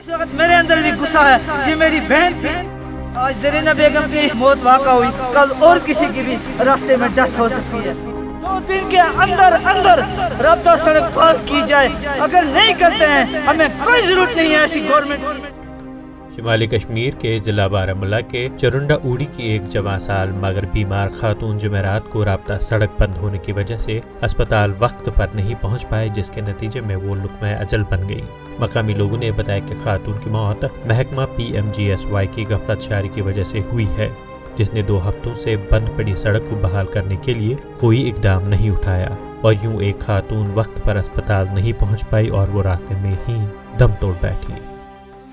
इस वक्त मेरे अंदर भी गुस्सा है। ये मेरी बहन थी। आज जरीना बेगम की मौत वाक़ा हुई, कल और किसी की भी रास्ते में डेथ हो सकती है। 2 दिन के अंदर अंदर राब्ता सड़क बहाल की जाए। अगर नहीं करते हैं हमें कोई जरूरत नहीं है ऐसी गवर्नमेंट। शिमाली कश्मीर के जिला बारामुल्ला के चरुंडा उड़ी की एक जवां साल मगर बीमार खातून जुमेरात को राब्ता सड़क बंद होने की वजह से अस्पताल वक्त पर नहीं पहुंच पाए, जिसके नतीजे में वो लुक़्मा अजल बन गई। मकामी लोगों ने बताया कि खातून की मौत महकमा PMGSY की गफलतशारी की वजह से हुई है, जिसने 2 हफ्तों से बंद पड़ी सड़क को बहाल करने के लिए कोई इकदाम नहीं उठाया और यूं एक खातून वक्त पर अस्पताल नहीं पहुंच पाई और वो रास्ते में ही दम तोड़ बैठी।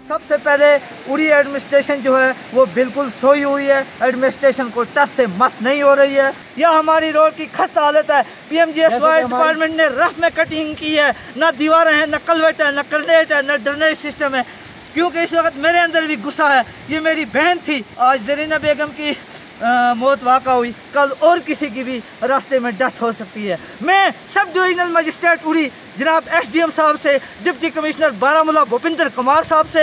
सबसे पहले उड़ी एडमिनिस्ट्रेशन जो है वो बिल्कुल सोई हुई है। एडमिनिस्ट्रेशन को टस से मस नहीं हो रही है। यह हमारी रोड की खस्ता हालत है। PMGSY डिपार्टमेंट ने रफ में कटिंग की है। न दीवारें हैं, न कलवेट है, न कलनेट है, न ड्रेनेज सिस्टम है। क्योंकि इस वक्त मेरे अंदर भी गुस्सा है। ये मेरी बहन थी। आज जरीना बेगम की मौत वाक़ा हुई, कल और किसी की भी रास्ते में डेथ हो सकती है। मैं सब डिविजनल मजिस्ट्रेट उड़ी जनाब SDM साहब से, डिप्टी कमिश्नर बारामुल्ला भूपिंदर कुमार साहब से,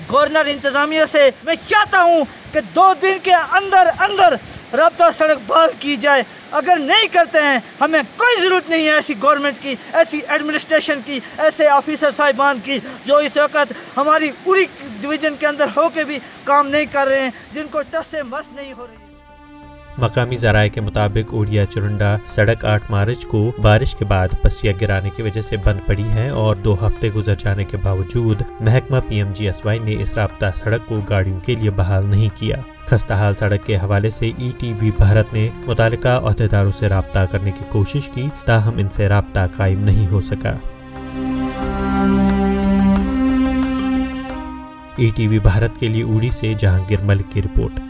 गवर्नर इंतज़ामिया से मैं चाहता हूँ कि 2 दिन के अंदर अंदर राब्ता सड़क बहाल की जाए। अगर नहीं करते हैं हमें कोई ज़रूरत नहीं है ऐसी गवर्नमेंट की, ऐसी एडमिनिस्ट्रेशन की, ऐसे ऑफिसर साहिबान की जो इस वक्त हमारी उड़ी डिवीज़न के अंदर हो के भी काम नहीं कर रहे हैं, जिनको टस से मस नहीं हो रही है। मकामी ज़राए के मुताबिक उड़िया चुरुंडा सड़क 8 मार्च को बारिश के बाद पसिया गिराने की वजह से बंद पड़ी है और 2 हफ्ते गुजर जाने के बावजूद महकमा PMGSY ने इस राब्ता सड़क को गाड़ियों के लिए बहाल नहीं किया। खस्ताहाल सड़क के हवाले से ETV भारत ने मुतालिका अहदेदारों से राब्ता करने की कोशिश की, ताहम इनसे राब्ता कायम नहीं हो सका। ETV भारत के लिए उड़ी से जहांगीर मलिक की रिपोर्ट।